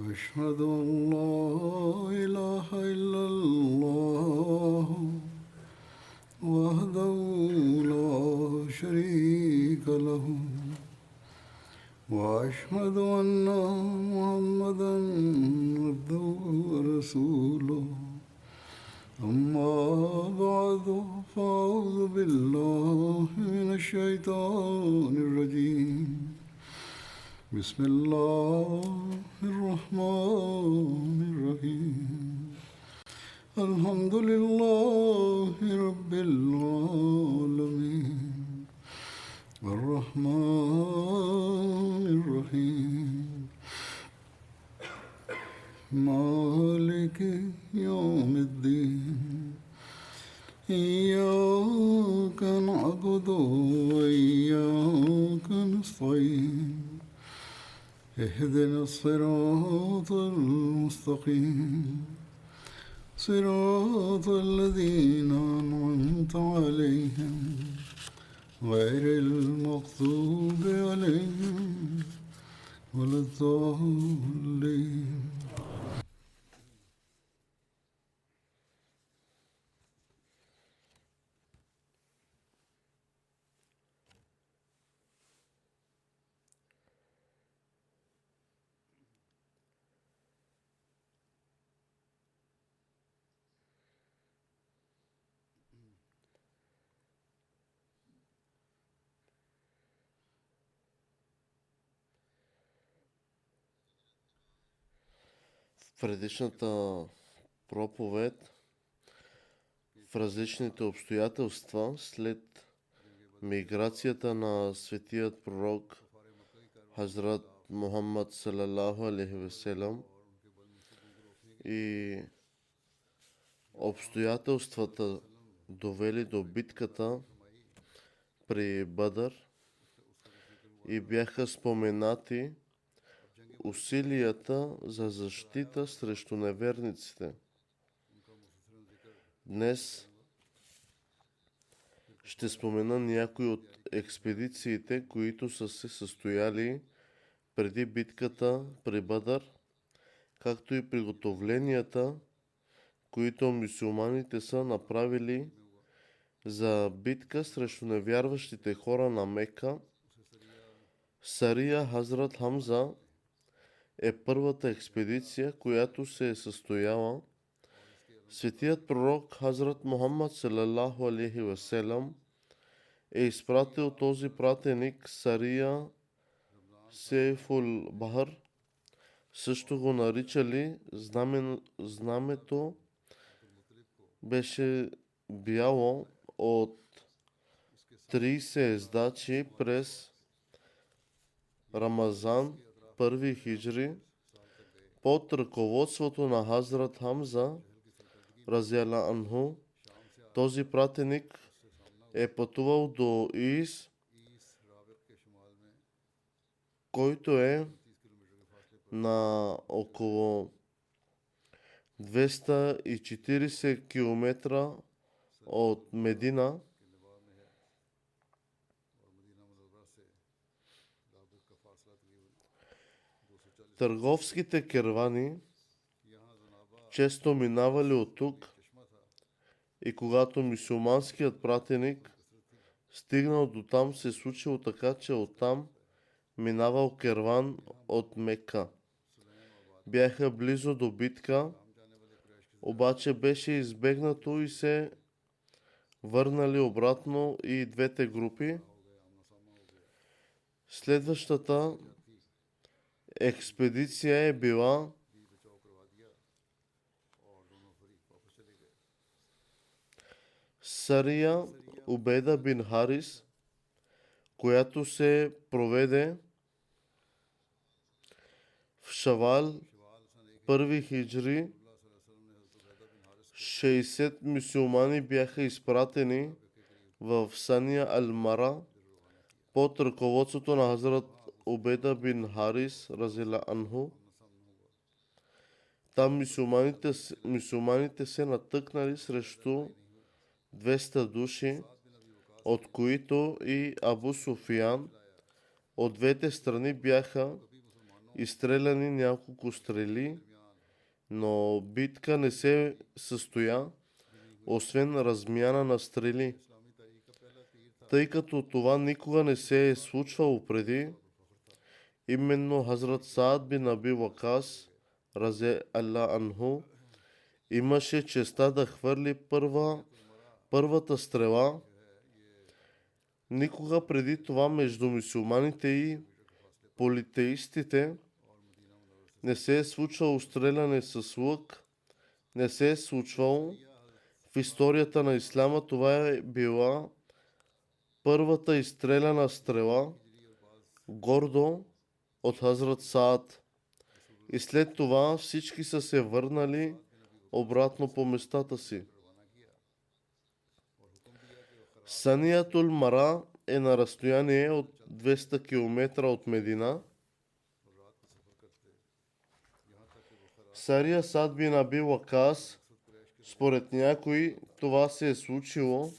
أشهد أن لا إله إلا الله وحده لا شريك له وأشهد أن محمدا عبده ورسوله أما بعد فأعوذ بالله من الشيطان الرجيم بسم الله الرحمن الرحيم الحمد لله رب العالمين الرحمن الرحيم مالك يوم الدين إياك نعبد وإياك نستعين اهدنا الصراط المستقيم صراط الذين أنعمت عليهم غير المغضوب عليهم ولا الضالين. В предишната проповед, в различните обстоятелства след миграцията на светият пророк Хазрат Мухаммад салалаху алейхи веселам и обстоятелствата довели до битката при Бадър и бяха споменати усилията за защита срещу неверниците. Днес ще спомена някои от експедициите, които са се състояли преди битката при Бадър, както и приготовленията, които мюсюлманите са направили за битка срещу невярващите хора на Мека. Сария Хазрат Хамза е първата експедиция, която се е състояла. Светият пророк Хазрат Мухаммад салалаху алейхи веселам е изпратил този пратеник Сария Сейфул Бахар. Също го наричали знамето беше бяло от 30 ездачи през Рамазан, първи хиджри, под ръководството на Хазрат Хамза разиаллаху анху. Този пратеник е пътувал до Ис, който е на около 240 км от Медина. Търговските кервани често минавали от тук и когато мюсюлманският пратеник стигнал до там, се случило така, че оттам минавал керван от Мека. Бяха близо до битка, обаче беше избегнато и се върнали обратно и двете групи. Следващата експедиция е била Сария Убейда бин Харис, която се проведе в Шавал, първи хиджри. 60 мюсюлмани бяха изпратени в Сания Ал-Мара под ръководството на Хазрат Убейда бин Харис разиаллаху анху. Там мюсюлманите се натъкнали срещу 200 души, от които и Абу Суфиян. От двете страни бяха изстреляни няколко стрели, но битка не се състоя, освен размяна на стрели. Тъй като това никога не се е случвало преди, именно Хазрат Саад бин Аби Вакас, разе Алла Анху, имаше честа да хвърли първата стрела. Никога преди това между мюсюлманите и политеистите не се е случвало стреляне с лък, не се е случвало. В историята на исляма това е била първата изстреляна стрела, гордо от Хазрат Саад. И след това всички са се върнали обратно по местата си. Саниятул Мара е на разстояние от 200 км от Медина. Сария Саад бин Аби Вакас, според някои, това се е случило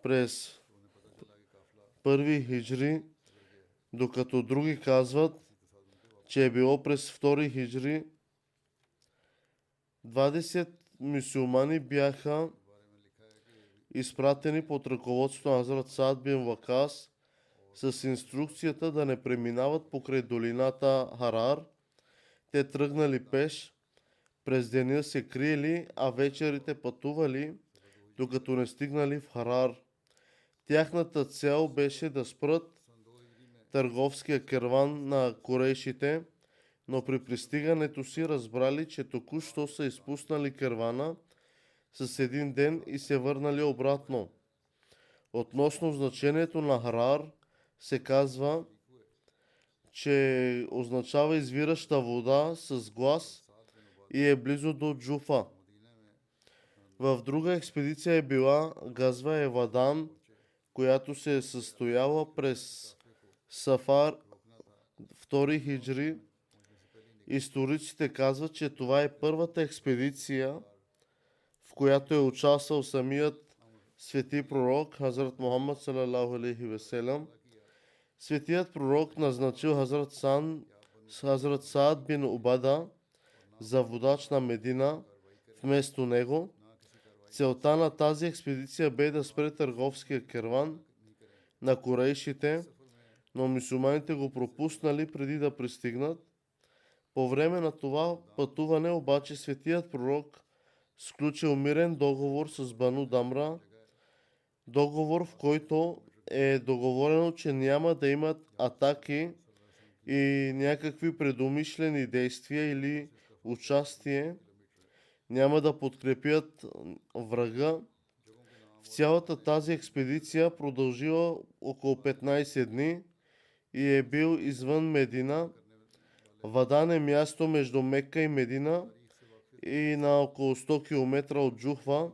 през първи хиджри, докато други казват, че е било през втори хиджри. 20 мюсюлмани бяха изпратени под ръководството на Хазрат Саад бин Вакас с инструкцията да не преминават покрай долината Харар. Те тръгнали пеш, през деня се криели, а вечерите пътували, докато не стигнали в Харар. Тяхната цел беше да спрат търговския керван на курейшите, но при пристигането си разбрали, че току-що са изпуснали кервана с един ден и се върнали обратно. Относно значението на Харар се казва, че означава извираща вода с глас и е близо до Джуфа. В друга експедиция е била Газва Евадан, която се е състояла през Сафар 2 хиджри. Историците казват, че това е първата експедиция, в която е участвал самият свети пророк Хазрат Мухаммад салалаху алейхи веселям. Светият пророк назначил Хазрат Саад бин Убада за водач на Медина вместо него. Целта на тази експедиция бе да спре търговския керван на курейшите, но мюсюлманите го пропуснали преди да пристигнат. По време на това пътуване обаче светият пророк сключил мирен договор с Бану Дамра, договор, в който е договорено, че няма да имат атаки и някакви предумишлени действия или участие, няма да подкрепят врага. В цялата тази експедиция продължила около 15 дни и е бил извън Медина. Вадан е място между Мекка и Медина и на около 100 км от Джухва,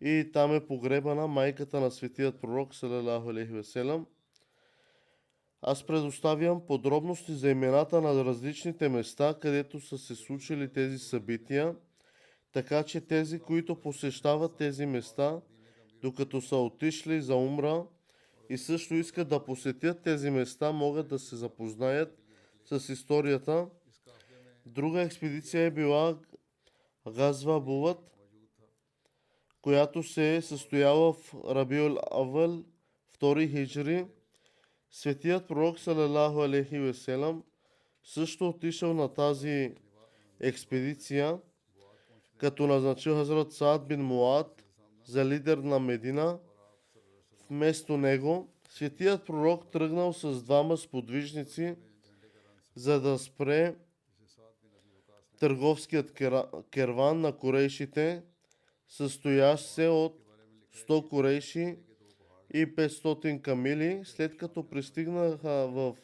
и там е погребана майката на светият пророк салалаху алейхи веселям. Аз предоставям подробности за имената на различните места, където са се случили тези събития, така че тези, които посещават тези места, докато са отишли за умра и също искат да посетят тези места, могат да се запознаят с историята. Друга експедиция е била Газва Буват, която се е състояла в Рабиул Авъл 2 хиджри. Светият пророк салалаху алейхи веселям също отишъл на тази експедиция, като назначил Хазрат Саад бин Муад за лидер на Медина. Вместо него светият пророк тръгнал с двама сподвижници, за да спре търговският керван на курейшите, състоящ се от 100 курейши и 500 камили. След като пристигнаха в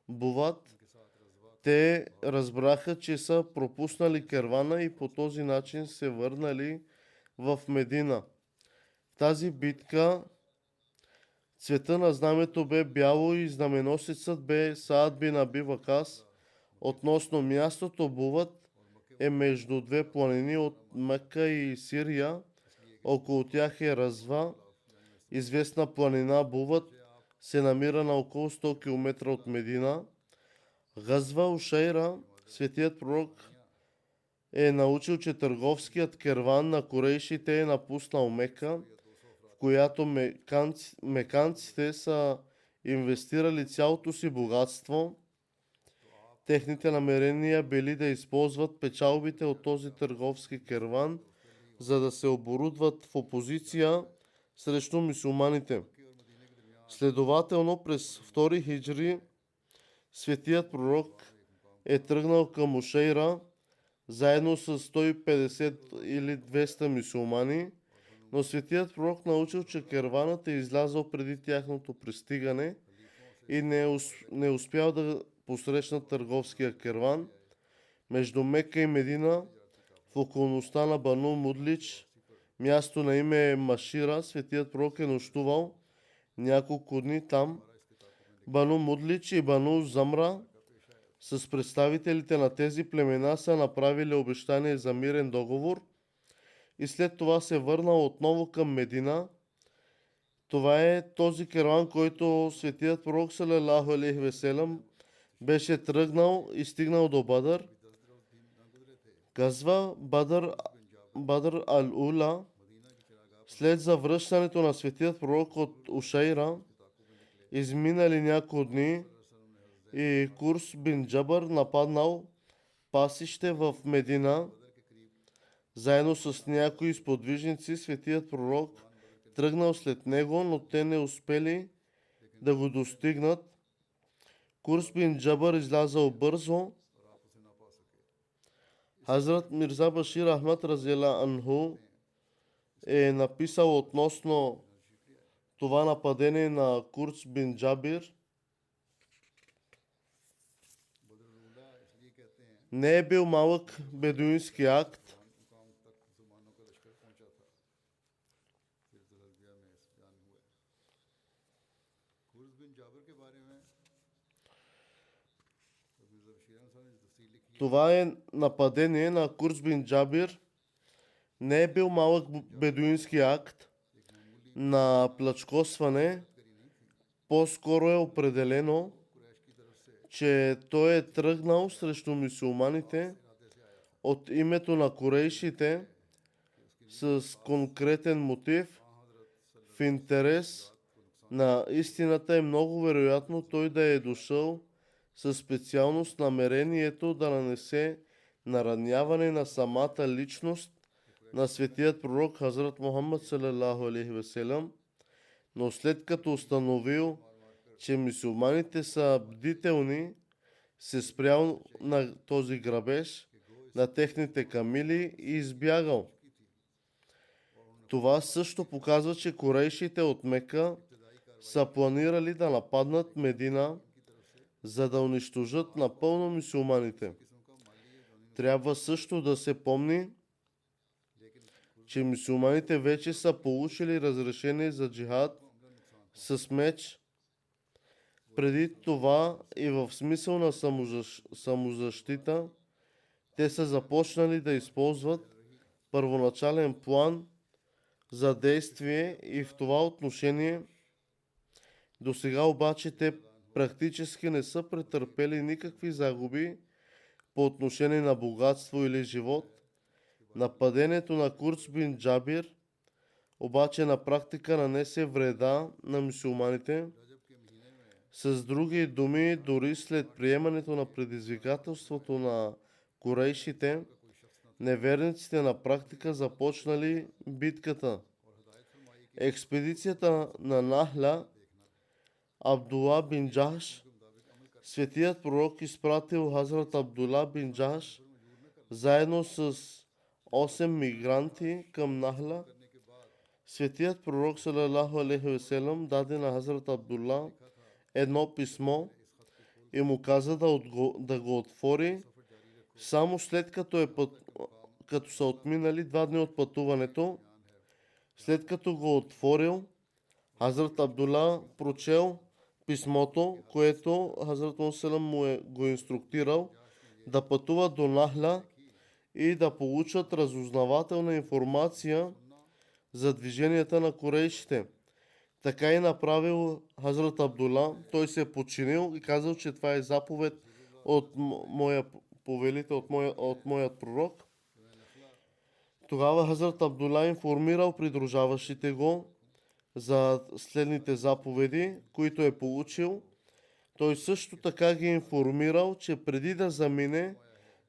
Буват, те разбраха, че са пропуснали кервана и по този начин се върнали в Медина. В тази битка цвета на знамето бе бяло и знаменосецът бе Саад бин Аби Вакас. Относно мястото Буват е между две планини от Мекка и Сирия. Около тях е Разва. Известна планина Буват се намира на около 100 км от Медина. Газва Ушайра, светият пророк, е научил, че търговският керван на корейшите е напуснал Мека, в която меканците са инвестирали цялото си богатство. Техните намерения били да използват печалбите от този търговски керван, за да се оборудват в опозиция срещу мюсюлманите. Следователно през 2 хиджри светият пророк е тръгнал към Ушейра заедно с 150 или 200 мюсюлмани, но светият пророк научил, че керванът е излязъл преди тяхното пристигане и не успял да посрещнат търговския керван. Между Мека и Медина, в околността на Бану Мудлич, място на име Машира, светият пророк е нощувал няколко дни там. Бану Мудлич и Бану Замра с представителите на тези племена са направили обещание за мирен договор и след това се върнал отново към Медина. Това е този керван, който светият пророк салалаху алейхи ва салям беше тръгнал и стигнал до Бадър. Казва Бадър ал-Ула, след завръщането на светият пророк от Ушайра, изминали няколко дни и Курс бин Джабър нападнал пасище в Медина. Заедно с някои сподвижници светият пророк тръгнал след него, но те не успели да го достигнат. Курс бин Джабър излязал бързо. Хазрат Мирза Башир Ахмад разиаллаху анху е написал относно това нападение на Курс бин Джабир. Не е бил малък бедуински акт. Това е нападение на Курс бин Джабир. Не е бил малък бедуински акт на плячкосване. По-скоро е определено, че той е тръгнал срещу мюсюлманите от името на корейшите с конкретен мотив. В интерес на истината е много вероятно той да е дошъл със специално с намерението да нанесе нараняване на самата личност на светият пророк Хазрат Мухаммад салалаху алейхи ва салям, но след като установил, че мюсюлманите са бдителни, се спрял на този грабеж на техните камили и избягал. Това също показва, че корейшите от Мека са планирали да нападнат Медина, за да унищожат напълно мюсюлманите. Трябва също да се помни, че мюсюлманите вече са получили разрешение за джихад с меч. Преди това и в смисъл на самозащита, те са започнали да използват първоначален план за действие и в това отношение. До сега обаче те практически не са претърпели никакви загуби по отношение на богатство или живот. Нападението на Курс бин Джабир обаче на практика нанесе вреда на мюсюлманите. С други думи, дори след приемането на предизвикателството на корейшите, неверниците на практика започнали битката. Експедицията на Нахля, Абдула бин Джахш, светият пророк изпратил Хазрат Абдула бин Джахш заедно с 8 мигранти към Нахля. Светият пророк салалаху алейхи ва салям даде на Хазрат Абдула едно писмо и му каза да го отвори само след като са отминали 2 дни от пътуването. След като го отворил, Хазрат Абдула прочел писмото, което Хазрат Мусалам му го инструктирал да пътува до Нахля и да получат разузнавателна информация за движенията на корейшите. Така и направил Хазрат Абдула. Той се е подчинил и казал, че това е заповед от моя повелител, от моят пророк. Тогава Хазрат Абдула информирал придружаващите го за следните заповеди, които е получил. Той също така ги информирал, че преди да замине,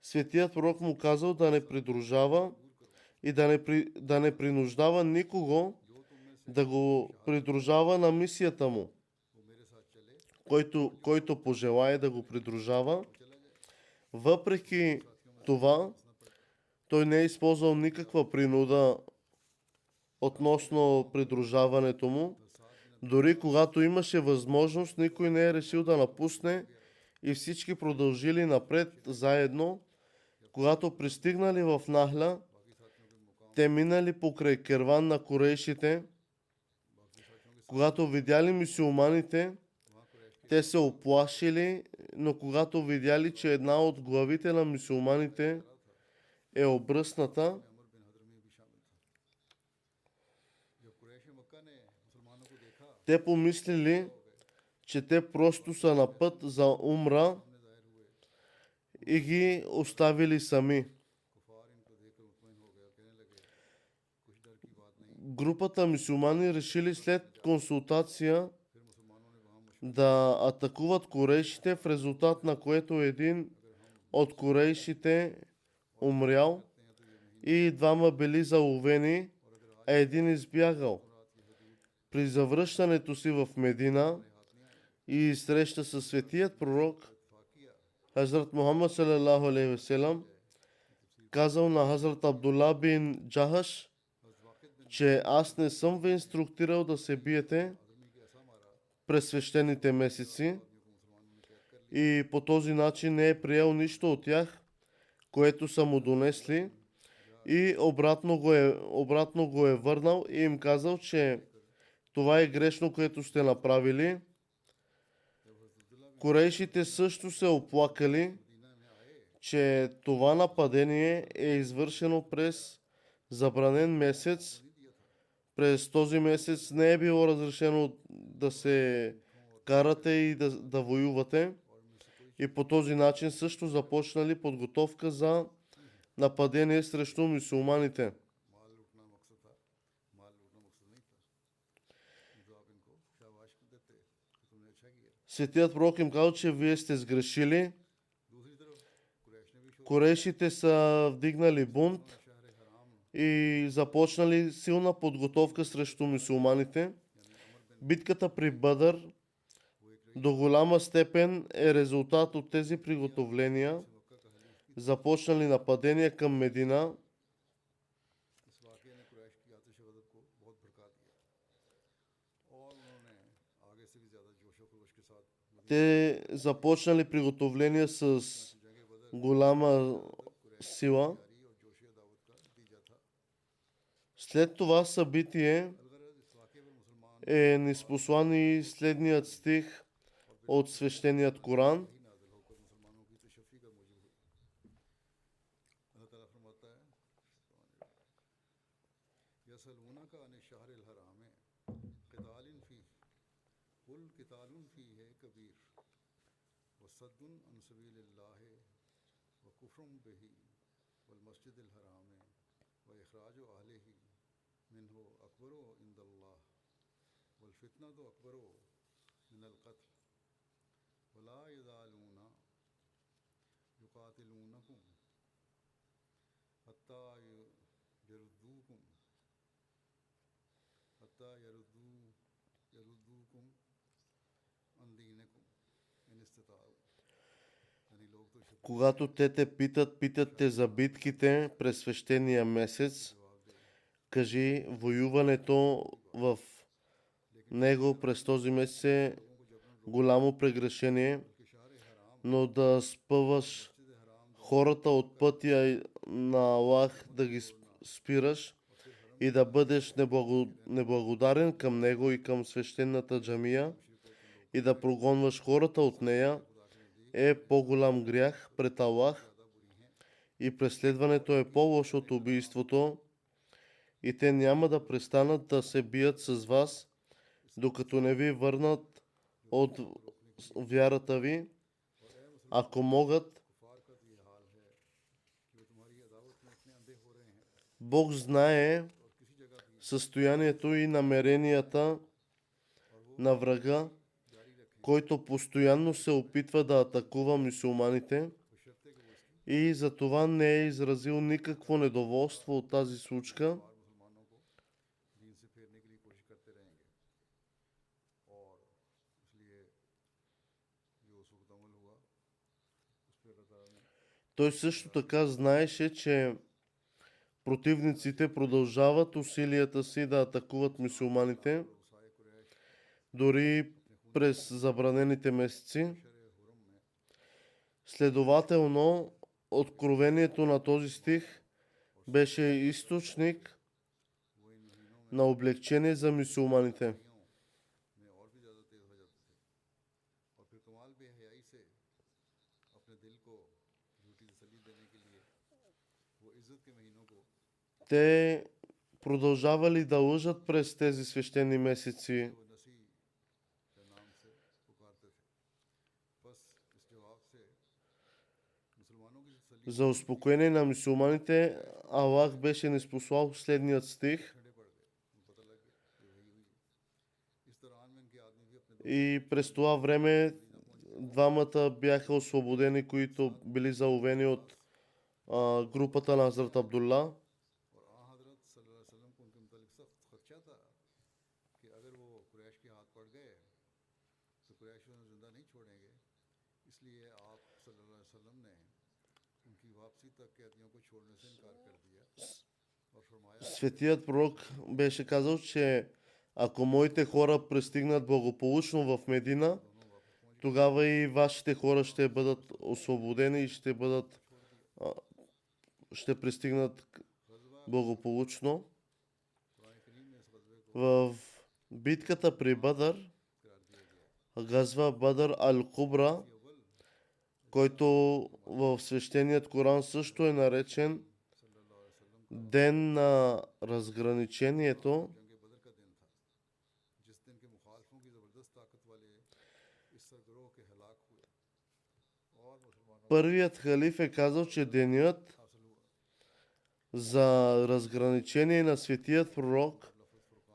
светият пророк му казал да не придружава и да не принуждава никого да го придружава на мисията му. Който пожелае да го придружава. Въпреки това, той не е използвал никаква принуда относно придружаването му. Дори когато имаше възможност, никой не е решил да напусне и всички продължили напред заедно. Когато пристигнали в Нахла, те минали покрай керван на курейшите. Когато видяли мюсюлманите, те се оплашили, но когато видяли, че една от главите на мюсюлманите е обръсната, те помислили, че те просто са на път за умра и ги оставили сами. Групата мюсюлмани решили след консултация да атакуват курейшите, в резултат на което един от курейшите умрял и двама били заловени, а един избягал. При завръщането си в Медина и среща със светият пророк, Хазрат Мухаммад салалаху алейхи ва салям казал на Хазрат Абдула бин Джахаш, че аз не съм ви инструктирал да се биете през свещените месеци и по този начин не е приел нищо от тях, което са му донесли, и обратно го е върнал и им казал, че това е грешно, което сте направили. Курейшите също се оплакали, че това нападение е извършено през забранен месец. През този месец не е било разрешено да се карате и да воювате. И по този начин също започнали подготовка за нападение срещу мюсюлманите. Светият пророк им казал, че вие сте сгрешили. Курейшите са вдигнали бунт и започнали силна подготовка срещу мюсюлманите. Битката при Бадър до голяма степен е резултат от тези приготовления. Започнали нападения към Медина. Те започнали приготовления с голяма сила. След това събитие е ниспослан и следният стих от свещеният Коран. Когато те те питат те за битките през свещения месец, кажи, воюването в него през този месец е голямо прегрешение, но да спъваш хората от пътя на Аллах, да ги спираш и да бъдеш неблагодарен към него и към свещената джамия и да прогонваш хората от нея, е по-голям грях пред Аллах и преследването е по-лошо от убийството и те няма да престанат да се бият с вас, докато не ви върнат от вярата ви. ако могат. Бог знае състоянието и намеренията на врага, който постоянно се опитва да атакува мюсюлманите и за това не е изразил никакво недоволство от тази случка. Той също така знаеше, че противниците продължават усилията си да атакуват мюсюлманите, дори през забранените месеци. Следователно, откровението на този стих беше източник на облегчение за мюсюлманите. Те продължавали да лъжат през тези свещени месеци. За успокоение на мюсюлманите Аллах беше ниспослал следният стих. И през това време двамата бяха освободени, които били заловени от групата на Хазрат Абдулла. Светият пророк беше казал, че ако моите хора пристигнат благополучно в Медина, тогава и вашите хора ще бъдат освободени и ще пристигнат благополучно. В битката при Бадър, газва Бадър Ал-Кубра, който в свещеният Коран също е наречен Ден на разграничението, първият халиф е казал, че денят за разграничение на светият пророк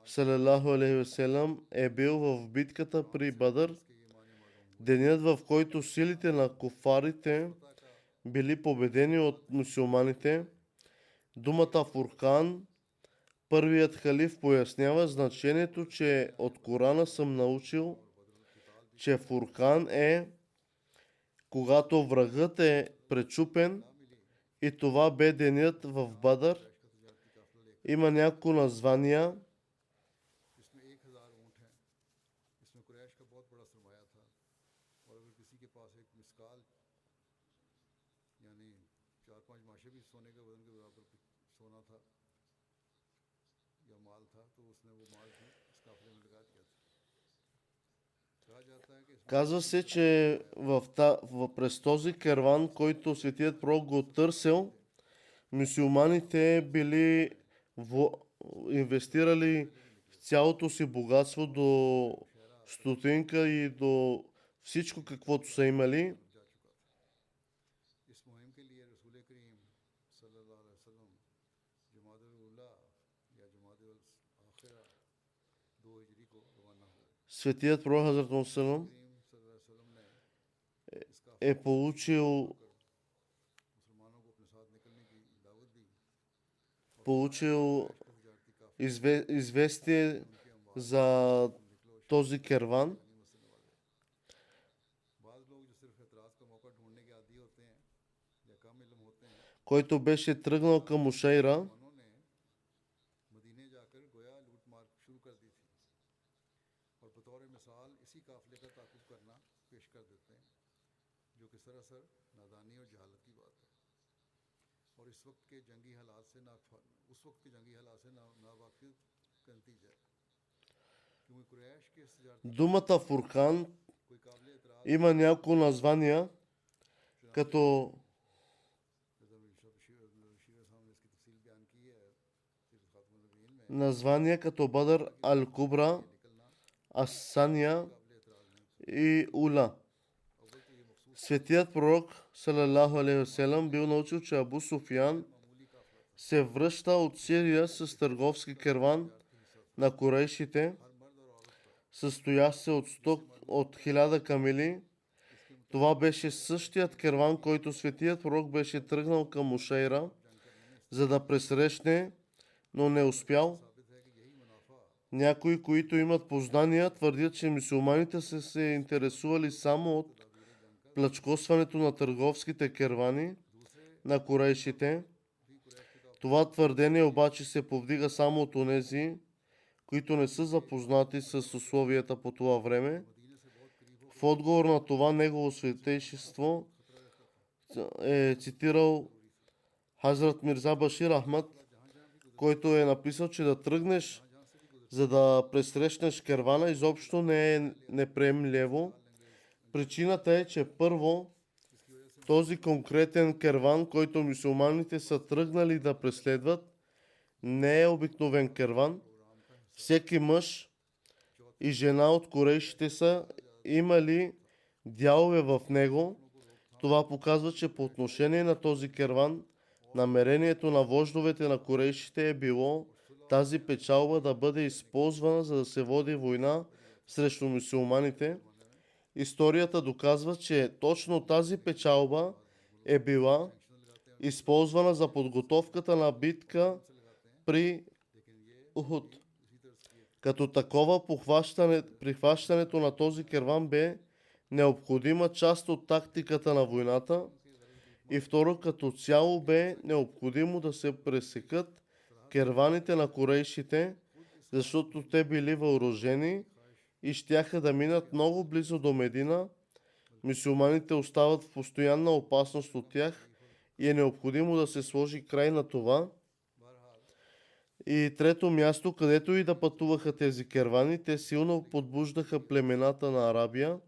салалаху алейхи ва салям е бил в битката при Бадър, денят в който силите на куфарите били победени от мюсюлманите. Думата Фуркан, първият халиф пояснява значението, че от Корана съм научил, че Фуркан е когато врагът е пречупен, и това бе денят в Бадър. Има няколко названия. Казва се, че през този керван, който светият пророк го търсил, мюсюлманите били инвестирали цялото си богатство до стотинка и до всичко, каквото са имали. Светият пророк Хазрат Мусалам е получил известие за този керван, който беше тръгнал към Ушайра. Думата Фуркан има няколко названия, като Бадър Ал-Кубра, Асания и Ула. Светият пророк, салалаху алейхи васелам, бил научил, че Абу Суфиян се връща от Сирия с търговски керван на курейшите, състоящ се от 1000 камили. Това беше същият керван, който светият пророк беше тръгнал към Ушейра, за да пресрещне, но не успял. Някои, които имат познания, твърдят, че мюсюлманите са се интересували само от плячкосването на търговските кервани на курейшите. Това твърдение обаче се повдига само от онези, които не са запознати с условията по това време. В отговор на това негово светейшество е цитирал Хазрат Мирза Башир Ахмад, който е написал, че да тръгнеш за да пресрещнеш кервана изобщо не е неприемливо. Причината е, че първо този конкретен керван, който мюсюлманите са тръгнали да преследват, не е обикновен керван. Всеки мъж и жена от курейшите са имали дялове в него. Това показва, че по отношение на този керван, намерението на вождовете на курейшите е било тази печалба да бъде използвана, за да се води война срещу мюсюлманите. Историята доказва, че точно тази печалба е била използвана за подготовката на битка при Ухуд. Като такова прихващането на този керван бе необходима част от тактиката на войната, и второ, като цяло бе необходимо да се пресекат керваните на курейшите, защото те били въоръжени и щяха да минат много близо до Медина. Мюсюлманите остават в постоянна опасност от тях и е необходимо да се сложи край на това. И трето място, където и да пътуваха тези кервани, те силно подбуждаха племената на Арабия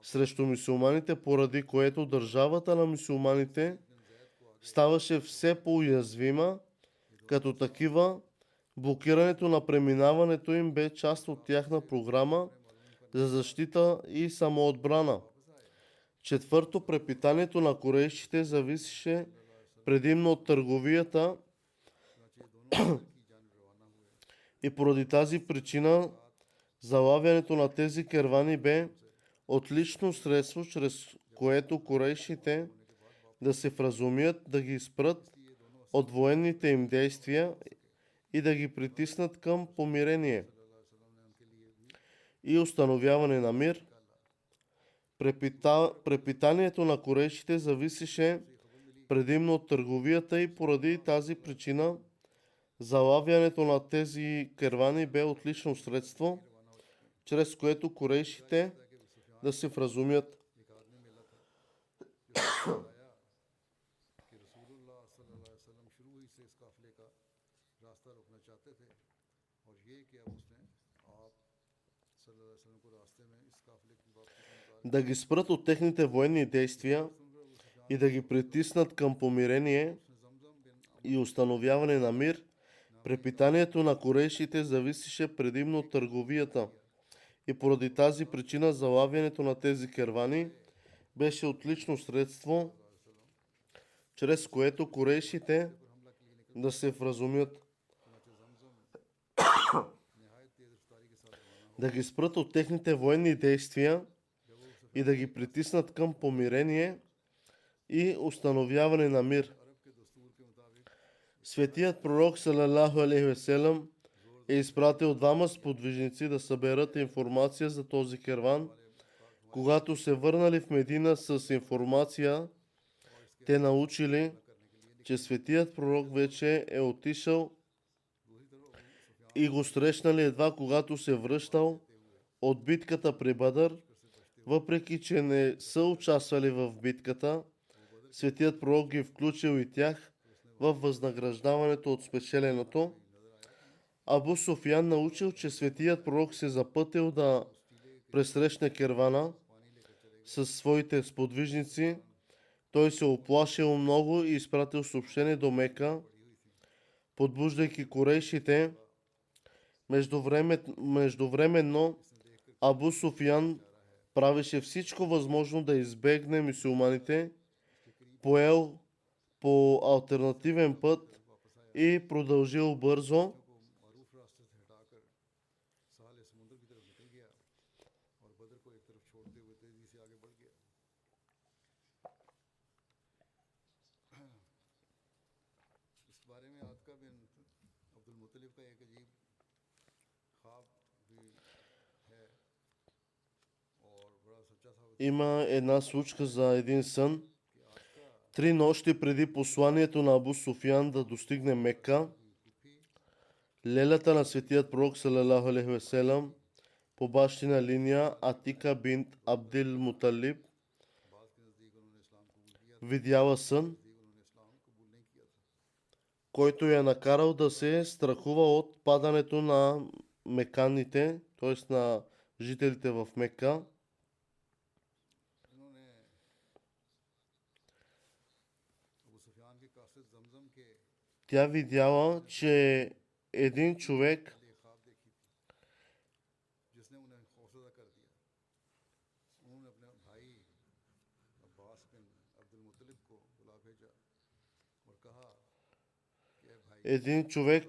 срещу мюсюлманите, поради което държавата на мюсюлманите ставаше все по-уязвима. Като такива, блокирането на преминаването им бе част от тяхна програма за защита и самоотбрана. Четвърто, препитанието на курейшите зависеше предимно от търговията и поради тази причина залавянето на тези кервани бе отлично средство, чрез което курейшите да се вразумят, да ги спрат от военните им действия и да ги притиснат към помирение и установяване на мир. Препитанието на курейшите зависеше предимно от търговията и поради тази причина залавянето на тези кервани бе отлично средство, чрез което курейшите да се вразумят. Да ги спрат от техните военни действия и да ги притиснат към помирение и установяване на мир. Препитанието на курейшите зависеше предимно от търговията и поради тази причина залавянето на тези кервани беше отлично средство, чрез което курейшите да се вразумят. Да ги спрат от техните военни действия и да ги притиснат към помирение и установяване на мир. Светият пророк, салалаху алейхи васелам, е изпратил двама сподвижници да съберат информация за този керван. Когато се върнали в Медина с информация, те научили, че светият пророк вече е отишъл и го срещнали едва когато се връщал от битката при Бадър. Въпреки че не са участвали в битката, светият пророк ги включил и тях във възнаграждаването от спечеленото. Абу Суфиян научил, че светият пророк се запътил да пресрещне кервана със своите сподвижници. Той се оплашил много и изпратил съобщение до Мека, подбуждайки курейшите. Междувременно Абу Суфиян правеше всичко възможно да избегне мюсюлманите, поел по алтернативен път и продължил бързо. Има една случка за един сън. 3 нощи преди посланието на Абу Суфиян да достигне Мека, лелята на светият пророк салалаху алейхи ва салям по бащина линия Атика бинт Абдил Муталиб видяла сън, който я накарал да се страхува от падането на меканите, т.е. на жителите в Мека. Тя видяла, че един човек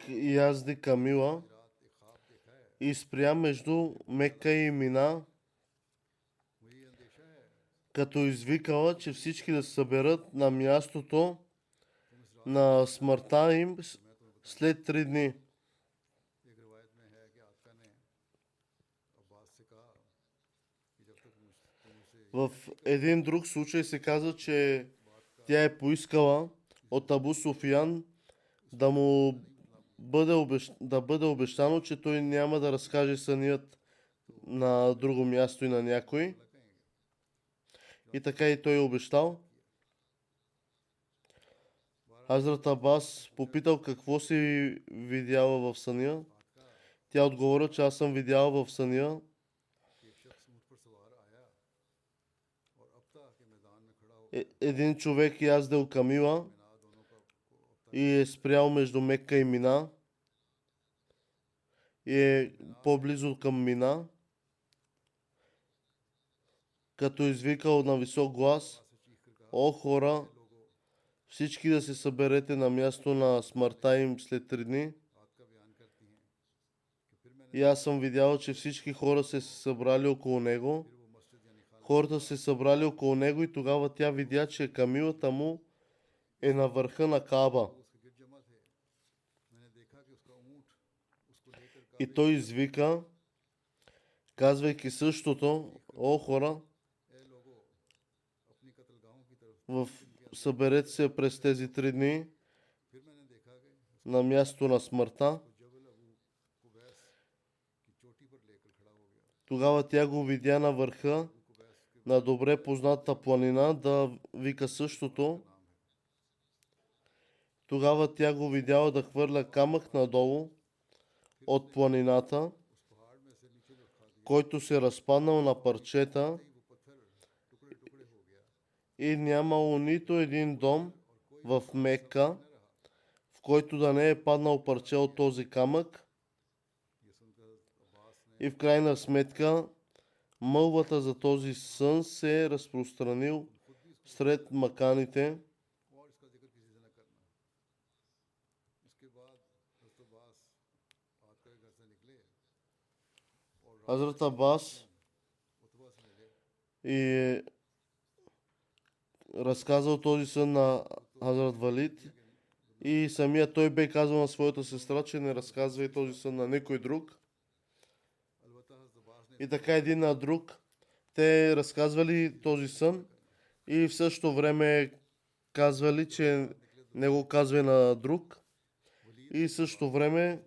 язди камила и спря между Мека и Мина, като извикала, че всички да се съберат на мястото на смъртта им след 3 дни. В един друг случай се казва, че тя е поискала от Абу Суфиян да му бъде обещано, че той няма да разкаже сънят на друго място и на някой. И така и той е обещал. Хазрат Абас попитал какво си видяла в съня. Тя отговорила, че аз съм видяла в съня един човек яздел камила и е спрял между Мека и Мина и е по-близо към Мина, като извикал на висок глас: "О хора, всички да се съберете на място на смъртта им след 3 дни." И аз съм видял, че всички хора се събрали около него. Хората се събрали около него и тогава тя видя, че камилата му е на върха на Кааба. И той извика, казвайки същото: "О хора, съберете се през тези 3 дни на място на смъртта." Тогава тя го видя на върха на добре позната планина да вика същото. Тогава тя го видяла да хвърля камък надолу от планината, който се разпаднал на парчета и нямало нито един дом в Мека, в който да не е паднал парче от този камък. И в крайна сметка мълвата за този сън се е разпространил сред маканите. Хазрат Абас и разказал този сън на Хазрат Валид и самия той бе казал на своята сестра, че не разказва и този сън на никой друг. И така един на друг те разказвали този сън и в същото време казвали, че не го казва на друг. И в същото време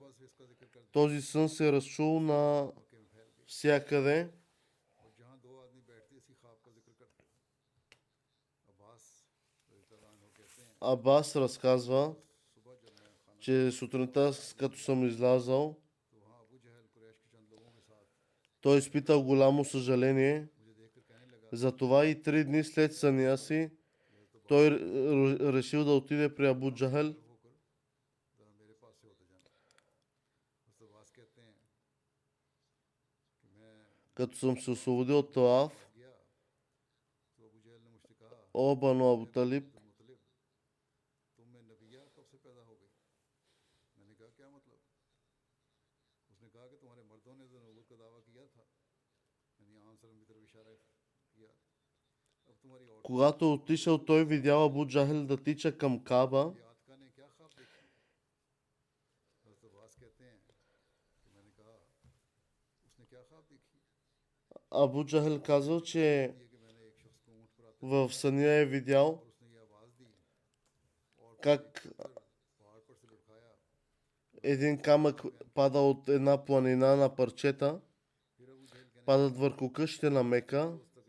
този сън се разчул на всякъде. Абас разказва, че сутринта, като съм излязал, той изпитал голямо съжаление. Затова и 3 дни след съня си, той решил да отиде при Абу Джахал. Като съм се освободил от Тоаф, о Бану Абу Талиб, मुतलिब तुम में नबिया कब से पैदा हो गई? मैंने कहा क्या मतलब? उसने कहा कि तुम्हारे मर्दों ने तो नबूवत का दावा किया था, यानी आम सलम की तरफ इशारा किया। अब तुम्हारी औरतों когато отишъл, той видял Абу Джахел да тича към Каба. ये आतका ने क्या ख्वाब देखी? हज़रत अब्बास कहते हैं कि मैंने कहा उसने क्या ख्वाब देखी? Абу Джахел казал, че ये कि मैंने एक शख्स को ऊँट पर आते в съня е видял और उसने ये आवाज़ दी और फिर как पहाड़ पर से लुढ़काया। един камък пада от една планина на парчета, फिर अबू जहल कहने падат върху къщите на Мека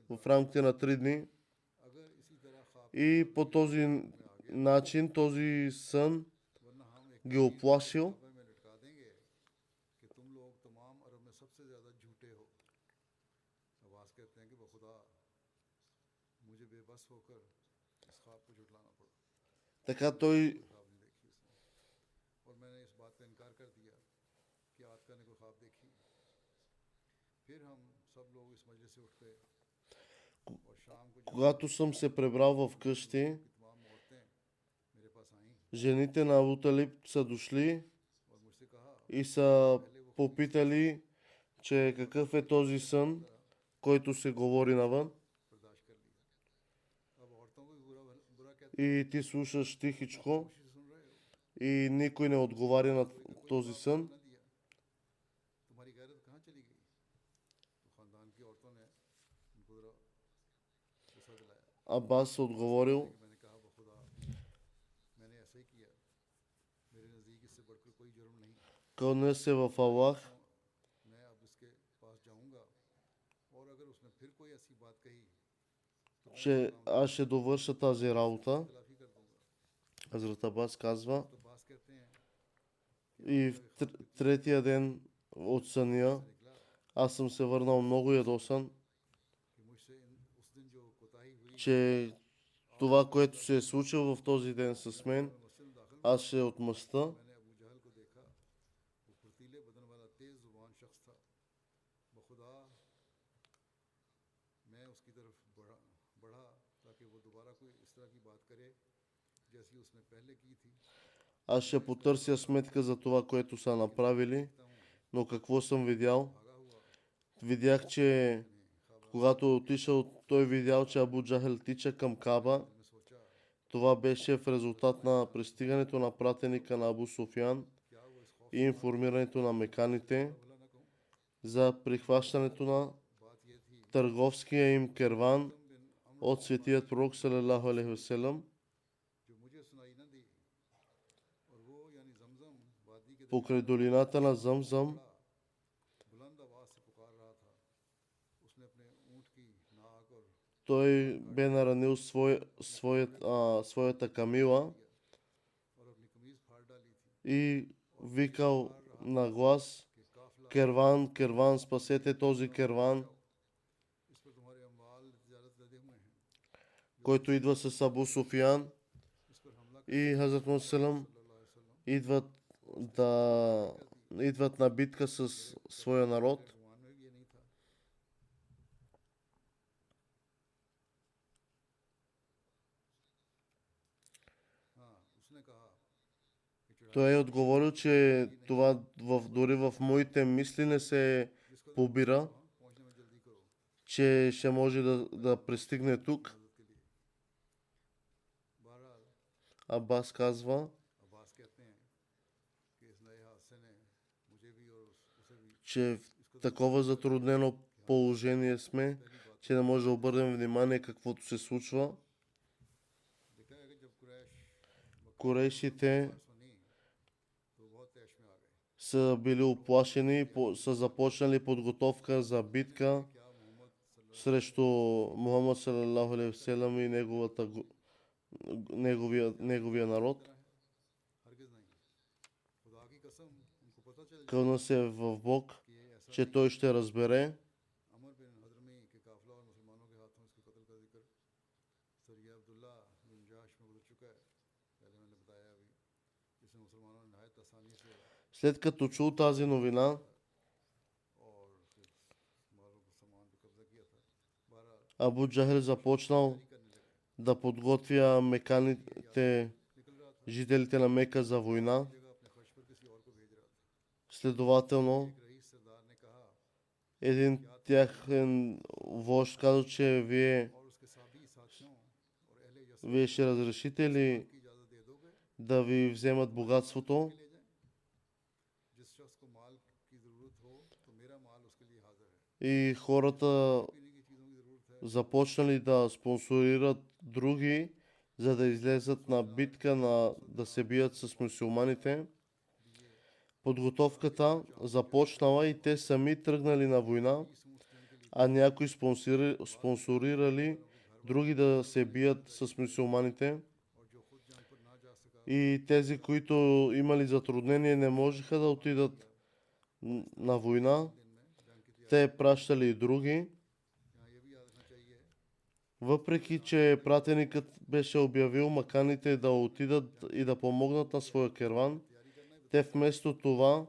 в рамките на 3 дни. अगर इसी तरह ख्वाब И по този начин този сън वरना हम एक ги оплашил. कब्र में लटका देंगे कि तुम लोग तमाम अरब में सबसे ज़्यादा झूठे हो। अब्बास कहते हैं कि बखुदा मुझे बेबस होकर इस ख्वाब को झुटलाना पड़ा। Така той ख्वाब नहीं देखी उसने और मैंने इस बात का इनकार कर दिया कि आतका ने कोई ख्वाब देखी। फिर हम सब लोग इस मजलिस से उठ गए और शाम को когато съм се пребрал в къщи, तमाम औरतें मेरे पास आईं жените на Абу Талиб са дошли और मुझसे कहा и са попитали, че какъв е този сън, който се говори навън. बर्दाश्त कर लिया। अब औरतों को भी बुरा कहते И ти слушаш тихичко खुशी से सुन रहे हो, и никой не отговаря на този сън. ना दिया, तुम्हारी गैरत कहाँ चली गई? तो खानदान की औरतों ने उनको जरा गुस्सा दिलाया। Абас отговорил, कि मैंने कहा बखुदा मैंने ऐसा ही किया, मेरे नज़दीक इससे बढ़कर कोई जुर्म नहीं। кълня се в Аллах, मैं अब इसके पास जाऊंगा और अगर उसने फिर कोई ऐसी बात कही че аз ще довърша тази работа. खिलाफी कर दूंगा। Хазрат Абас казва, तो बास कहते हैं и в третия ден от съня निकला аз съм се върнал много ядосан, कि मुझसे उस दिन जो कोताही हुई че това, което се е случило в този ден с мен, मस्जिद में दाखिल аз ще отмъста. मैंने अबू जहल को देखा, वो फुर्तीले बदन वाला तेज जुबान शख्स था। बखुदा मैं उसकी तरफ बढ़ा ताकि वो दोबारा कोई इस तरह की बात करे जैसी उसने पहले की थी। Аз ще потърся сметка за това, което са направили, но какво съм видял? भागा हुआ Видях, че когато е отишъл, той видял, че Абу Джахел тича към Каба. मैं सोचा Това беше в резултат на пристигането на пратеника на Абу Суфиян क्या वो इस खौफ и информирането на меканите भला न कहूँ। за прихващането на बात ये थी търговския им керван बिन अमर от светият пророк салалаху алейхи васелам जो मुझे सुनाई न दी और वो यानी जमजम वादी के покрай долината на Замзам. बुलंद आवाज से पुकार रहा था। उसने अपने ऊंट की नाक और Той бе наранил своята камила अपनी कमीज फाड़ डाली थी и викал на глас: कि काफिला керван, керван, спасете този керван, इस पर तुम्हारे अम्वाल तिजारत लदे हुए हैं, който идва с Абу Суфиян इस पर हमला и Хазрат Мухаммад салам सल्लल्लाहु अलैहि वसल्लम идват на битка с своя народ. गुमान में भी ये नहीं था। हाँ उसने कहा कि चढ़ाई Той е отговорил, че това дори в моите мисли не се побира, पहुंचने में जल्दी करो че ще може да пристигне тук. मदद के लिए। बहरहाल Абас казва, अब्बास कहते हैं कि इस नए हादसे ने मुझे भी और उसे भी че в такова затруднено положение сме, че не може да обърнем внимание каквото се случва. देखा है कि जब कुरैश Курейшите सुनी तो बहुत तैश में आ गए। са били оплашени и са започнали подготовка за битка क्या मोहम्मद срещу Мухаммад салалаху алейхи васелам и неговия народ. हरगिज नहीं। खुदा की कसम उनको पता चल Кълна се в Бог, कि ये ऐसा че той ще разбере, अमर बिन हजरमी के काफिला और मुसलमानों के हाथों इसके कत्ल का जिक्र सरिया अब्दुल्ला बिन जाश में गुजर चुका है। पहले मैंने बताया अभी इसमें मुसलमानों ने नहायत आसानी से след като чул тази новина, और फिर मालों को सामान पे कब्जा किया था। बहरहाल Абу Джахел започнал करने लगे да подготвя меканите, жителите на Мека за война. Следователно, един тяхен вожд каза, че вие ще разрешите ли да ви вземат богатството? И хората започнали да спонсорират други, за да излезат на битка, да се бият с мюсюлманите. Подготовката започнала и те сами тръгнали на война, а някои спонсорирали други да се бият с мюсюлманите. И тези, които имали затруднение, не можеха да отидат на война. Те пращали и други. Въпреки че пратеникът беше обявил маканите да отидат и да помогнат на своя керван, те вместо това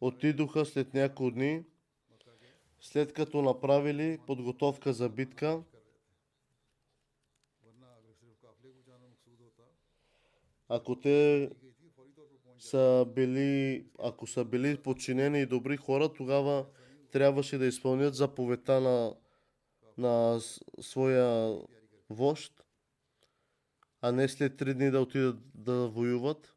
отидоха след няколко дни, след като направили подготовка за битка. Ако са били подчинени и добри хора, тогава трябваше да изпълнят заповедта на своя вожд, а не след 3 дни да отидат да воюват.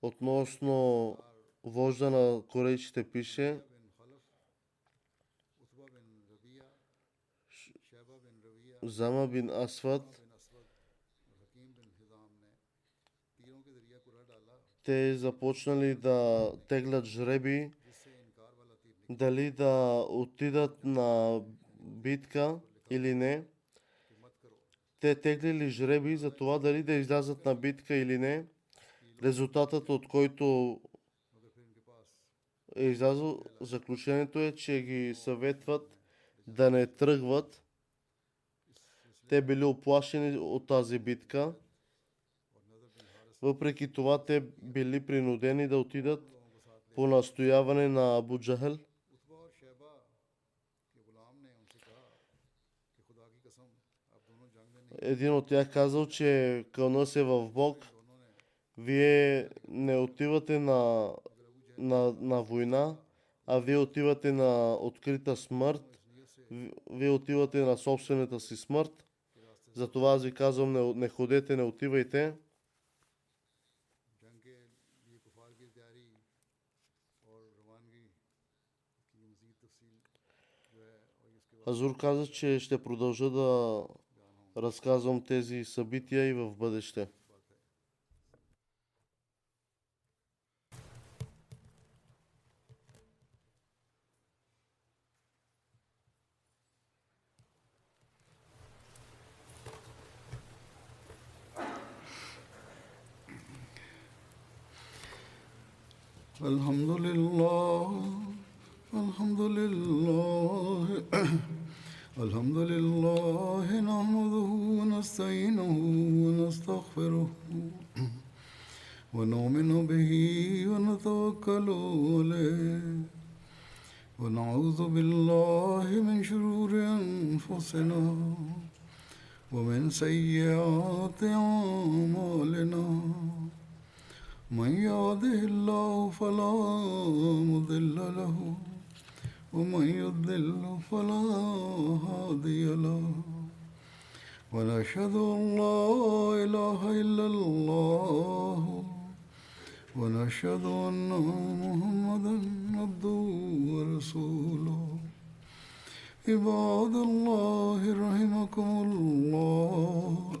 Относно вожда на корейците пише: Зама бин Асвад, те започнали да теглят жреби дали да отидат на битка или не. Те теглили жреби за това дали да излязат на битка или не. Резултатът, от който е излязъл, заключението е, че ги съветват да не тръгват. Те били оплашени от тази битка. Въпреки това, те били принудени да отидат по настояване на Абу Джахъл. Един от тях казал, че кълна се в Бог, вие не отивате на война, а вие отивате на открита смърт, вие отивате на собствената си смърт. Затова аз ви казвам, не ходете, не отивайте. Азур каза, че ще продължа да разказвам тези събития и в бъдеще. الحمد لله نحمده ونستعينه ونستغفره ونؤمن به ونتوكل عليه ونعوذ بالله من شرور أنفسنا ومن سيئات أعمالنا من يهده الله فلا مضل له ومن يضلل فلا هادي له ونشهد أن لا إله إلا الله ونشهد أن محمدا عبده ورسوله عباد الله رحمكم الله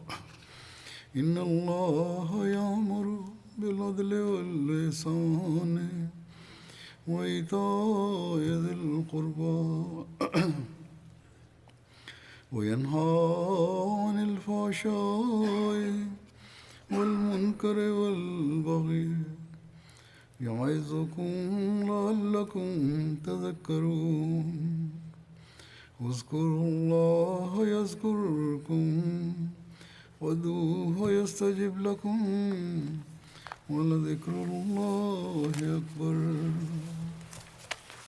إن الله يأمر بالعدل والإحسان وإيتاء ذي القربى وينهى عن الفحشاء والمنكر والبغي يعظكم لعلكم تذكرون اذكروا الله يذكركم وادعوه يستجب لكم ولذكر الله أكبر